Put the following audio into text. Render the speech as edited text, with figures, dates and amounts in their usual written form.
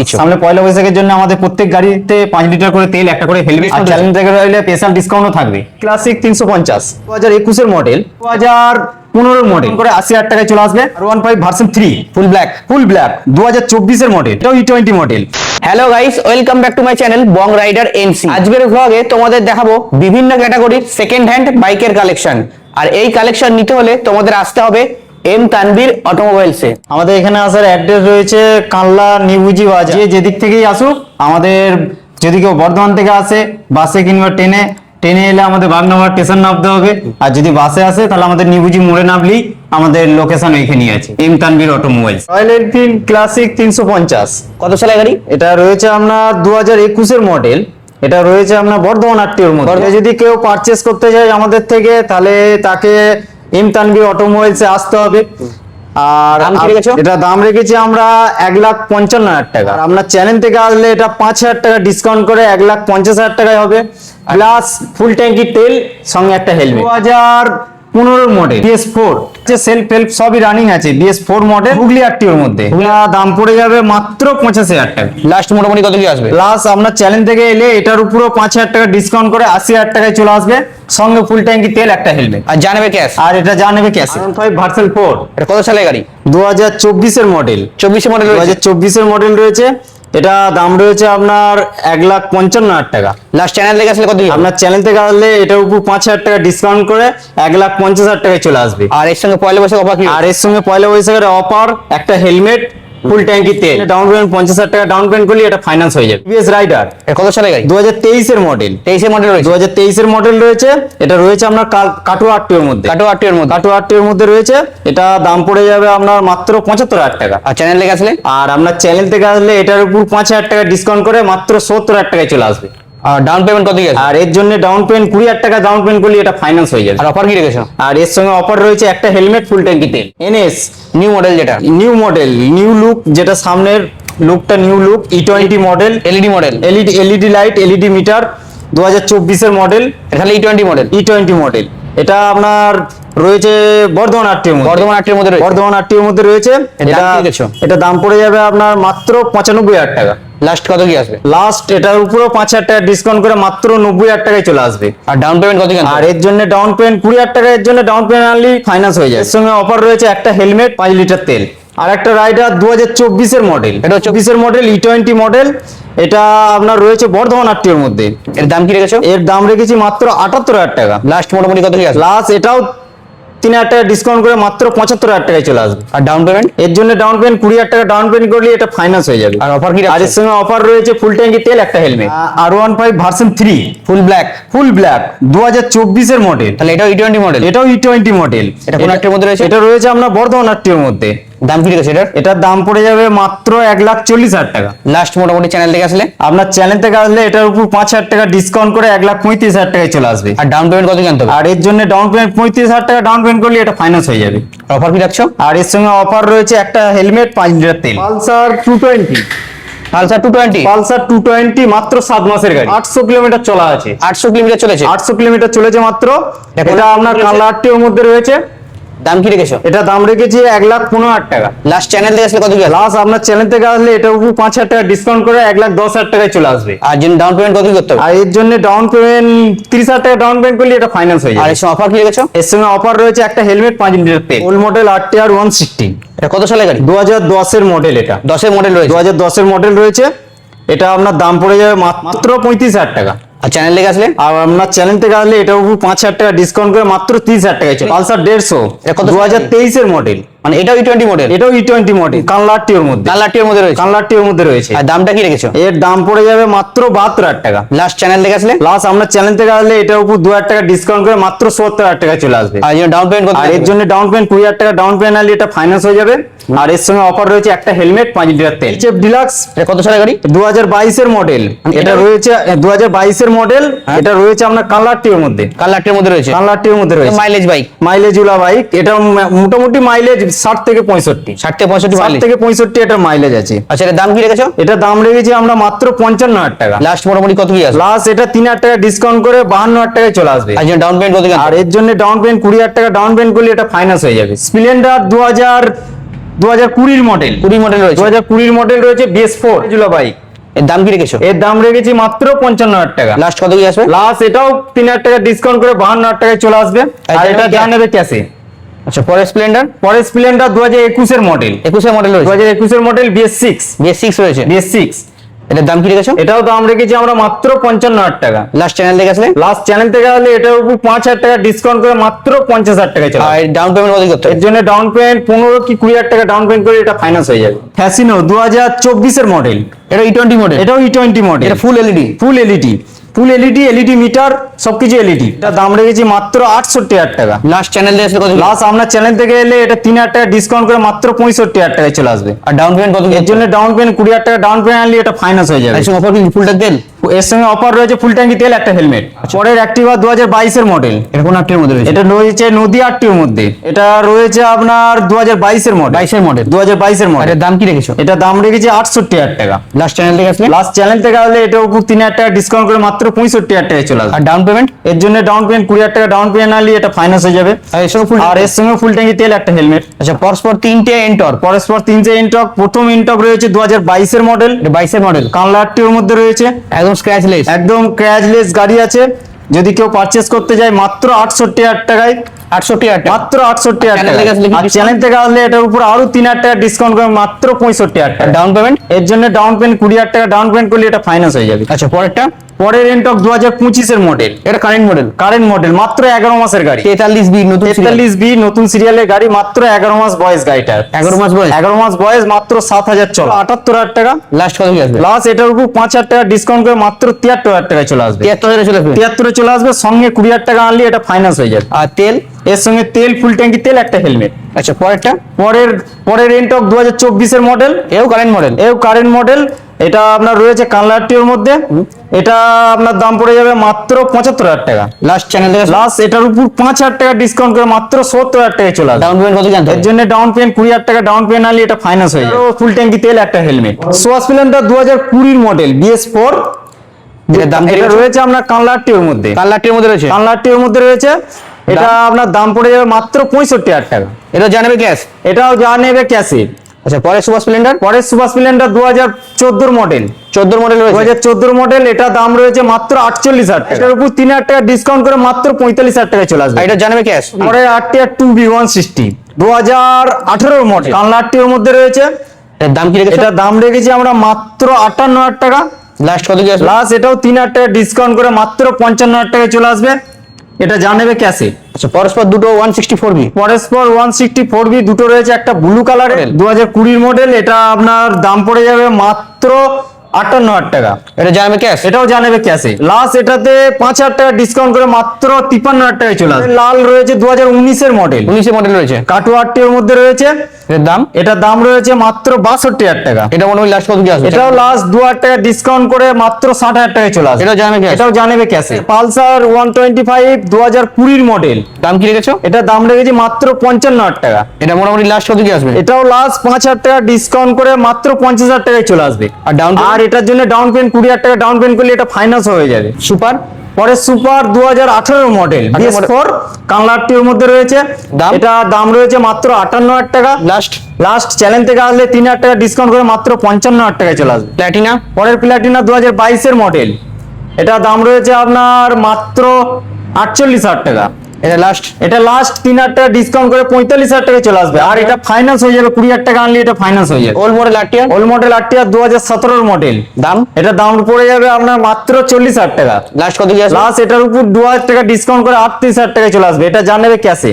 দিচ্ছ? সামনে পয়লা বৈশাখের জন্য আমাদের প্রত্যেক গাড়িতে 5 লিটার করে তেল, একটা করে হেলমেট, আর চ্যালেঞ্জ থেকে রইলে স্পেশাল ডিসকাউন্টও থাকবে। ক্লাসিক 350 2021 এর মডেল, 2015 মডেল করে 80,000 টাকায় চলে আসবে। R15 ভার্সন 3 ফুল ব্ল্যাক 2024 এর মডেল, এটাও E20 model. Hello guys, welcome back to my channel Bong Rider NC. আজকের ব্লগে তোমাদের দেখাবো বিভিন্ন ক্যাটাগরির সেকেন্ড হ্যান্ড বাইকের কালেকশন। আর এই কালেকশন নিতে হলে তোমাদের আসতে হবে এম তানভীর অটোমোবাইলসে। আমাদের এখানে আসার অ্যাড্রেস রয়েছে কানলা নিউজি বাজার। যে যেদিক থেকেই আসুক, আমাদের যদি কেউ বর্ধমান থেকে আসে বাসে কিংবা ট্রেনে এলে আমাদের বাগনাঘাট স্টেশন নামতে হবে। আর যদি বাসে আসে তাহলে আমাদের নিউজি মোড়ে নামলেই আমাদের লোকেশন ওইখানেই আছে, M Tanvir automobiles. Royal Enfield Classic 350 কত সালের গাড়ি? এটা রয়েছে আপনার 2021 এর মডেল। এটা রয়েছে আপনার বর্ধমান আরটিওর মধ্যে। যদি কেউ পারচেস করতে চায় আমাদের থেকে, তাহলে তাকে এম তানভীর অটোমোবাইলসে আসতে হবে। আর এটা দাম রেখেছি আমরা 1,55,000 টাকা। আর আপনার চ্যানেল থেকে আসলে এটা 5,000 টাকা ডিসকাউন্ট করে 1,50,000 টাকায় হবে, প্লাস ফুল ট্যাঙ্কি তেল, সঙ্গে একটা helmet. 2015 model BS4, self help সবই রানিং আছে। BS4 মডেল হুগলি আরটিওর মধ্যে, দাম পড়ে যাবে মাত্র 85,000 টাকা। লাস্ট মোটামুটি কত কি আসবে? প্লাস আপনার চ্যানেল থেকে এলে এটার উপরও 5,000 টাকা ডিসকাউন্ট করে 80,000 টাকায় চলে আসবে, সঙ্গে ফুল ট্যাঙ্কি তেল, একটা হেলমেট। আর জানাবে ক্যাশ? আর এটা জানাবে ক্যাশ। R15 ভার্সন 4, এটা কত সালের গাড়ি? 2024 এর মডেল। 24 মডেল? 2024 এর মডেল রয়েছে। এটা দাম রয়েছে আপনার 1,55,000 টাকা। লাস্ট চ্যানেল থেকে আসলে কত? আপনার চ্যানেল থেকে আসলে এটার উপর 5,000 টাকা ডিসকাউন্ট করে 1,50,000 টাকায় চলে আসবে। আর এর সঙ্গে পয়লা বৈশাখ অফার কি? আর এর সঙ্গে পয়লা বৈশাখের অফার, একটা হেলমেট, ফুল ট্যাঙ্কি তেল। ডাউন পেমেন্ট 50,000 টাকা ডাউন পেমেন্ট করলে এটা ফাইন্যান্স হয়ে যাবে। TVS রাইডার, এটা কত সালের গাড়ি? 2023 এর মডেল। 23 মডেল রয়েছে? 2023 এর মডেল রয়েছে। এটা রয়েছে আপনার কাটোয়া আরটিওর মধ্যে। কাটোয়া আরটিওর মধ্যে রয়েছে। এটা দাম পড়ে যাবে আপনার মাত্র 75,000 টাকা। আর চ্যানেল থেকে আসলে? আর আপনার চ্যানেল থেকে আসলে এটার উপর 5,000 টাকা ডিসকাউন্ট করে মাত্র 70,000 টাকায় চলে আসবে। আর ডাউন পেমেন্ট কত কি আছে? আর এর জন্য ডাউন পেমেন্ট 20,000 টাকা ডাউন পেমেন্ট করলে এটা ফাইন্যান্স হয়ে যাবে। আর অফার কি রেখেছো? আর এর সঙ্গে অফার রয়েছে একটা হেলমেট, ফুল ট্যাঙ্কি তেল। NS নিউ মডেল, যেটা নিউ মডেল, নিউ লুক, যেটা সামনের লুকটা new look. E20 model, LED model, LED light, LED metre, 2024 এর মডেল। এখানে E20 মডেল। E20 model. এটা আপনার রয়েছে বর্ধমান আরটিওর মধ্যে। বর্ধমান আরটিওর মধ্যে রয়েছে। এটা দাম পড়ে যাবে আপনার মাত্র 95,000 টাকা। লাস্ট কত কি আসবে? লাস্ট এটার উপরও 5,000 টাকা ডিসকাউন্ট করে মাত্র 90,000 টাকায় চলে আসবে। আর ডাউন পেমেন্ট কত? আর এর জন্য ডাউন পেমেন্ট 20,000 টাকা। এর জন্য ডাউন পেমেন্ট আনলি ফাইন্যান্স হয়ে যায়। এর সঙ্গে অফার রয়েছে একটা হেলমেট, 5 লিটার তেল, আর একটা রাইডার 2024 এর মডেল। এটা 24 এর মডেল, E20 মডেল। এটা আপনার রয়েছে বর্ধমান আরটিওর মধ্যে। এর দাম কি রেখেছো? এর দাম রেখেছি মাত্র 78,000 টাকা। লাস্ট মোটামুটি কত কি আসবে? লাস্ট এটাও 3,000 টাকা ডিসকাউন্ট করে মাত্র 75,000 টাকায় চলে আসবে। আর ডাউন পেমেন্ট? এর জন্য ডাউন পেমেন্ট 20,000 টাকা ডাউন পেমেন্ট করলে এটা ফাইন্যান্স হয়ে যাবে। আর অফার কি? আর এর সঙ্গে অফার রয়েছে ফুল ট্যাঙ্কি তেল, একটা helmet. R15 version 3 full black 2024 এর মডেল। তাহলে এটাও E20 মডেল? এটাও E20 মডেল। এটা কোন আরটিওর মধ্যে রয়েছে? এটা রয়েছে আপনার বর্ধমান আরটিওর মধ্যে। দাম কি রেখেছো এটার? এটার দাম পড়ে যাবে মাত্র 1,40,000 টাকা। লাস্ট মোটামুটি চ্যানেল থেকে আসলে? আপনার চ্যানেল থেকে আসলে এটার উপর 5,000 টাকা ডিসকাউন্ট করে 1,35,000 টাকায় চলে আসবে। আর ডাউন পেমেন্ট কত জানতে হবে? আর এর জন্য ডাউন পেমেন্ট 35,000 টাকা ডাউন পেমেন্ট করলে এটা ফাইন্যান্স হয়ে যাবে। অফার কি রাখছো? আর এর সঙ্গে অফার রয়েছে একটা হেলমেট, 5 লিটার তেল। পালসার 220 মাত্র 7 মাসের গাড়ি, 800 কিলোমিটার চলা আছে। 800 কিলোমিটার চলেছে? 800 কিলোমিটার চলেছে মাত্র। এটা আপনার কানলা আরটিওর মধ্যে রয়েছে। দাম কি রেখেছো? এটা দাম রেখেছি 1,15,000 টাকা। লাস্ট চ্যানেল থেকে আসলে কত কি? লাস্ট আপনার চ্যানেল থেকে আসলে এটার উপর 5,000 টাকা ডিসকাউন্ট করে 1,10,000 টাকায় চলে আসবে। আর জন্য ডাউন পেমেন্ট কত করতে হবে? আর এর জন্য ডাউন পেমেন্ট 30,000 টাকা ডাউন পেমেন্ট করলে এটা ফাইন্যান্স হয়ে যাবে। আর এর সঙ্গে অফার কি রেখেছো? এর সঙ্গে অফার রয়েছে একটা হেলমেট, 5 লিটার তেল। Old model RTR 160। এটা কত সালের গাড়ি? 2010 এর মডেল। এটা 10 এর মডেল রয়েছে? 2010 এর মডেল রয়েছে। এটা আপনার দাম পড়ে যাবে মাত্র 35,000 টাকা। আর চ্যানেল থেকে আসলে? আর আপনার চ্যানেল থেকে আসলে এটার উপর 5,000 টাকা ডিসকাউন্ট করে মাত্র 30,000 টাকায় চলে। পালসার 150 2023 এর মডেল। মানে এটাও E20 মডেল? এটাও E20 মডেল, কানলা আরটিওর মধ্যে। কানলা আরটিওর মধ্যে রয়েছে। আর দামটা কি রেখেছো? এর দাম পড়ে যাবে মাত্র 72,000 টাকা। লাস্ট চ্যানেল থেকে আসলে? লাস্ট আপনার চ্যানেল থেকে আসলে এটার উপর 2,000 টাকা ডিসকাউন্ট করে মাত্র 70,000 টাকায় চলে আসবে। আর ডাউন পেমেন্ট কত? আর এর জন্য ডাউন পেমেন্ট 20,000 টাকা ডাউন পেমেন্ট আনলে এটা ফাইন্যান্স হয়ে যাবে। আর এর সঙ্গে অফার রয়েছে একটা হেলমেট, 5 লিটার তেল। HF deluxe. এটা কত সালের গাড়ি? 2022 এর মডেল। এটা রয়েছে 2022 এর মডেল। এটা রয়েছে আপনার কানলা আরটিওর মধ্যে। কানলা আরটিওর মধ্যে রয়েছে? কানলা আরটিওর মধ্যে রয়েছে। Mileage bike? মাইলেজ উলা বাইক। এটা মোটামুটি মাইলেজ 60 থেকে 65। 60 থেকে 65 মাইলেজ? 60 থেকে 65 এটা মাইলেজ আছে। আচ্ছা, এর দাম কি রেখেছো? এটা দাম রেখেছি আমরা মাত্র 55,000 টাকা। লাস্ট মোটামুটি কত কি আছে? লাস্ট এটা 3,000 টাকা ডিসকাউন্ট করে 52,000 টাকায় চলে আসবে। আর ডাউন পেমেন্ট কত? আর এর জন্য ডাউন পেমেন্ট 20,000 টাকা ডাউন পেমেন্ট করলে এটা ফাইন্যান্স হয়ে যাবে। স্প্লেন্ডার 2020 মডেল, 20 মডেল রয়েছে। 2020 মডেল রয়েছে BS4 জুলা বাইক। এর দাম কি রেখেছো? এর দাম রেখেছি মাত্র 55,000 টাকা। লাস্ট কত কি আসবে? লাস্ট এটাও 3,000 টাকা ডিসকাউন্ট করে 52,000 টাকায় চলে আসবে। আর এটা যা নেবে ক্যাশে। আচ্ছা, পরে স্প্লেন্ডার। পরে স্প্লেন্ডার 2021 এর মডেল, 21 মডেল রয়েছে। 2021 এর মডেল BS6, BS6 রয়েছে। BS6 এটার দাম কি রেখেছো? এটাও দাম রেখেছি আমরা মাত্র 55,000 টাকা। লাস্ট চ্যানেল থেকে আসলে লাস্ট চ্যানেল থেকে হলে এটার উপর 5,000 টাকা ডিসকাউন্ট করে মাত্র 50,000 টাকায় চলে আসবে। আর ডাউন পেমেন্ট কত করতে হবে? এর জন্য ডাউন পেমেন্ট 15 কি 20,000 টাকা ডাউন পেমেন্ট করে এটা ফাইন্যান্স হয়ে যাবে। ফ্যাসিনো 2024 এর মডেল, এটা E20 মডেল। এটাও E20 মডেল। এটা ফুল এলইডি। ফুল এলইডি, ফুল এলইডি, এলইডি মিটার সবকিছু এলইডি। এটা দাম রেখেছি মাত্র 68,000 টাকা। লাস্ট চ্যানেল থেকে আসলে কত? লাস্ট আপনার চ্যানেল থেকে এলে এটা 3,000 টাকা ডিসকাউন্ট করে মাত্র 65,000 টাকায় চলে আসবে। আর ডাউন পেমেন্ট কত? এর জন্য ডাউন পেমেন্ট 20,000 টাকা ডাউন পেমেন্ট আনলে এটা ফাইন্যান্স হয়ে যাবে। এর সঙ্গে অফার কি ফুল ট্যাঙ্ক তেল? এর সঙ্গে অফার রয়েছে ফুল ট্যাঙ্কি তেল, একটা হেলমেট। পরের অ্যাক্টিভা 2022 এর মডেল, এটা কোন আপটির মধ্যে রয়েছে? এটা রয়েছে নদী আটটির মধ্যে। এটা রয়েছে আপনার 2022 এর মডেল, 22 এর মডেল। 2022 এর মডেল। এটার দাম কি রেখেছো? এটা দাম রেখেছি 68,000 টাকা। লাস্ট চ্যানেল থেকে আসলে? লাস্ট চ্যানেল থেকে হলে এটা উপর 3,000 টাকা ডিসকাউন্ট করে মাত্র 65,000 টাকায় চলে আসবে। আর ডাউন পেমেন্ট? এর জন্য ডাউন পেমেন্ট 20,000 টাকা ডাউন পেমেন্ট আনলে এটা ফাইন্যান্স হয়ে যাবে। আর এর সঙ্গে ফুল আর এর সঙ্গে ফুল ট্যাঙ্কি তেল, একটা হেলমেট। আচ্ছা, পরস্পর তিনটে এন্টর। পরস্পর 3টে ইনটক। প্রথম ইনটক রয়েছে 2022 এর মডেল, এটা 22 এর মডেল। কানলা আটটির মধ্যে রয়েছে। একদম স্ক্র্যাচলেস। একদম ক্র্যাশলেস গাড়ি আছে। যদি কেউ পারচেজ করতে যায় মাত্র 68,000 টাকায়, 68,000 টাকা। মাত্র 68,000 চ্যানেল টাকা। থেকে আসলে কি আর discount? চ্যানেল থেকে আসলে এটার উপর আরো 3,000 টাকা ডিসকাউন্ট করে মাত্র 65,000 টাকা। Down payment? এর জন্য ডাউন পেমেন্ট 20,000 টাকা ডাউন পেমেন্ট করলে এটা ফাইন্যান্স হয়ে যাবে। আচ্ছা, পরেরটা? পরের ইনটক 2025 এর মডেল, এটা কারেন্ট মডেল। কারেন্ট মডেল, মাত্র 11 মাসের গাড়ি। 43B নতুন serial। 43B নতুন সিরিয়ালের গাড়ি, মাত্র 11 মাস বয়স গাড়িটার। 11 মাস বয়স। 11 মাস বয়স, মাত্র 7,000 চলো, 78,000 টাকা। লাস্ট কত কি আসবে? প্লাস এটার উপর 5,000 টাকা ডিসকাউন্ট করে মাত্র 73,000 টাকায় চলে আসবে। 73,000 চলে আসবে। 73 চলে আসবে। সঙ্গে 20,000 টাকা আনলে এটা ফাইন্যান্স হয়ে যাবে। আর তেল? এর সঙ্গে তেল, ফুল ট্যাঙ্কি তেল, একটা হেলমেট। আচ্ছা, পরেরটা? পরের এনটক 2024 এর মডেল, এও কারেন্ট মডেল। এও কারেন্ট মডেল। এটা আপনার রয়েছে কানলাটির মধ্যে। এটা আপনার দাম পড়ে যাবে মাত্র 75,000 টাকা। লাস্ট চ্যানেল থেকে লাস্ট এটার উপর 5,000 টাকা ডিসকাউন্ট করে মাত্র 70,000 টাকায় চলে আসবে। ডাউন পেমেন্ট কত জানতে এর হবে? জন্য ডাউন পেমেন্ট 20,000 টাকা ডাউন পেমেন্ট আনলে এটা ফাইন্যান্স হয়ে যাবে। ফুল ট্যাঙ্কি তেল, একটা হেলমেট। সোয়া স্প্লেন্ডার 2020 মডেল BS4। এটার দাম কি এটা রেখেছো? রয়েছে আপনার কানলাটির মধ্যে, কালারটির মধ্যে রয়েছে। কানলাটির মধ্যে রয়েছে। এটা আপনার দাম পড়ে যাবে মাত্র 65,000 টাকা। এটা জানাবে ক্যাশ। এটাও যা নেবে ক্যাশে। আচ্ছা, পরে সুপার স্প্লেন্ডার? পরের সুপার স্প্লেন্ডার 2014 মডেল, 14 মডেল রয়েছে। 2014 মডেল। এটা দাম রয়েছে মাত্র 48,000 টাকা। এটার উপর 3,000 টাকা ডিসকাউন্ট করে মাত্র 45,000 টাকায় চলে আসবে। আর এটা জানাবে ক্যাশ। পরে RTR 2B160 2018 মডেল, কানলাটির মধ্যে রয়েছে। এর দাম কি রেখেছো? এটা দাম রেখেছি আমরা মাত্র 58,000 টাকা। লাস্ট কত কি আসবে? প্লাস এটাও 3,000 টাকা ডিসকাউন্ট করে মাত্র 55,000 টাকায় চলে আসবে। এটা যা নেবে ক্যাশে। আচ্ছা, পরস্পর দুটো 164B। পরস্পর 164B দুটো রয়েছে, একটা ব্লু কালারের 2020 মডেল। এটা আপনার দাম পড়ে যাবে মাত্র 58,000 টাকা। এটা জানাবে ক্যাশ। এটাও জানাবে ক্যাশে। লাস্ট এটাতে 5,000 টাকা ডিসকাউন্ট করে মাত্র 53,000 টাকায় চলে আসবে। লাল রয়েছে 2019 এর মডেল, 19 মডেল রয়েছে। কাটুয়ারটির মধ্যে রয়েছে। এর দাম? এটার দাম রয়েছে মাত্র 62,000 টাকা। এটা মোটামুটি লাস্ট কত কি আসবে? এটাও লাস্ট 2,000 টাকা ডিসকাউন্ট করে মাত্র 60,000 টাকায় চলে আসবে। এটাও জানাবে ক্যাশ। এটাও জানাবে ক্যাশে। পালসার 125 2020 মডেল, দাম কি রেখেছো? এটা দাম রেখেছি মাত্র 55,000 টাকা। এটা মোটামুটি লাস্ট কত কি আসবে? এটাও লাস্ট 5,000 টাকা ডিসকাউন্ট করে মাত্র 50,000 টাকায় চলে আসবে। আর ডাউন আর এটার জন্য ডাউন পেমেন্ট 20,000 টাকা ডাউন পেমেন্ট করলে এটা ফাইন্যান্স হয়ে যাবে। সুপার? পরে সুপার 2018 মডেল BS4 কানলাটির মধ্যে রয়েছে। দাম? এটা দাম রয়েছে মাত্র 58,000 টাকা। লাস্ট? লাস্ট চ্যানেল থেকে আসলে 3,000 টাকা ডিসকাউন্ট করে মাত্র 55,000 টাকায় চলে আসবে। প্ল্যাটিনা? পরের প্লাটিনা 2022 এর মডেল। এটা দাম রয়েছে আপনার মাত্র 48,000 টাকা। এটা লাস্ট? এটা লাস্ট 3,000 টাকা ডিসকাউন্ট করে 45,000 টাকায় চলে আসবে। আর এটা ফাইন্যান্স হয়ে যাবে, 20,000 টাকা আনলে এটা ফাইন্যান্স হয়ে যাবে। Old model RTR? Old model RTR 2017 model. দাম? এটা দাম পড়ে যাবে আপনার মাত্র 40,000 টাকা। লাস্ট কত কি আসবে? লাস্ট এটার উপর 2,000 টাকা ডিসকাউন্ট করে 38,000 টাকায় চলে আসবে। এটা যা নেবে ক্যাশে।